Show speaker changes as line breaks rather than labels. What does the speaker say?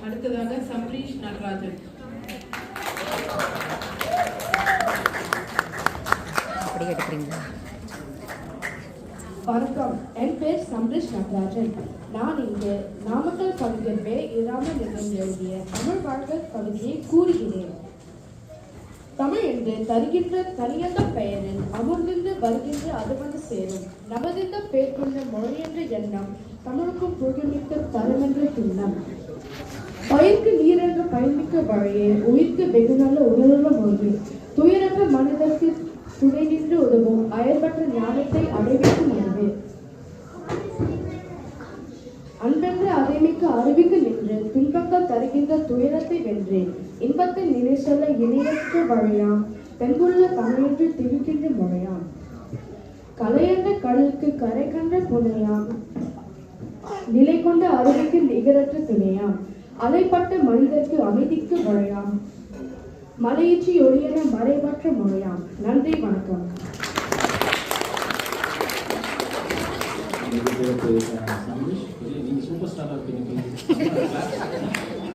அடுத்ததாக சம்பரீஷ் நடராஜன்.
வணக்கம், என் பேர் சம்பரீஷ் நடராஜன். நான் இங்கு நாமக்கல் கவிஞர் வே. இராமலிங்கம் எழுதிய தமிழ் வாழ்க கவிதையை கூறுகிறேன். தமிழ் என்று தருகின்ற தனியந்த பெயரில் அமர்ந்திருந்து வருகின்ற அது வந்து சேரும். நமதிந்த பேர் கொண்ட மொழி என்ற எண்ணம் தமிழுக்கும் புகழ்மிக்க தரமென்ற சின்னம். பயிர்க்கு நீரென்ற பயன்மிக்க வழியே உயிர்க்கு வெகு நல்ல உணர்வுள்ள மொழி. துயரற்ற மனிதருக்கு துணை நின்று உதவும் அயற்பற்ற ஞானத்தை அடைவிக்கும் மொழி. அன்பென்ற அதைமிக்க அறிவிக்கு நின்று துன்பங்கள் தருகின்ற துயரத்தை வென்றேன். இன்பத்தை நினை சொல்ல இணையற்ற வழியாம் பெண்குள்ள தமிழென்று திவிக்கின்ற மொழியாம். கலையென்ற கடலுக்கு கரை கண்ட புனையாம் நிலை கொண்ட அறிவிக்கு நிகரற்ற துணையாம். அலைப்பட்ட மனிதர்க்கு அமைதிக்கு வழியாம் மலையீச்சி ஒளியென மறைமற்ற மொழியாம். நன்றி, வணக்கம்.
சூப்பர் ஸ்டாரா இருக்கீங்க.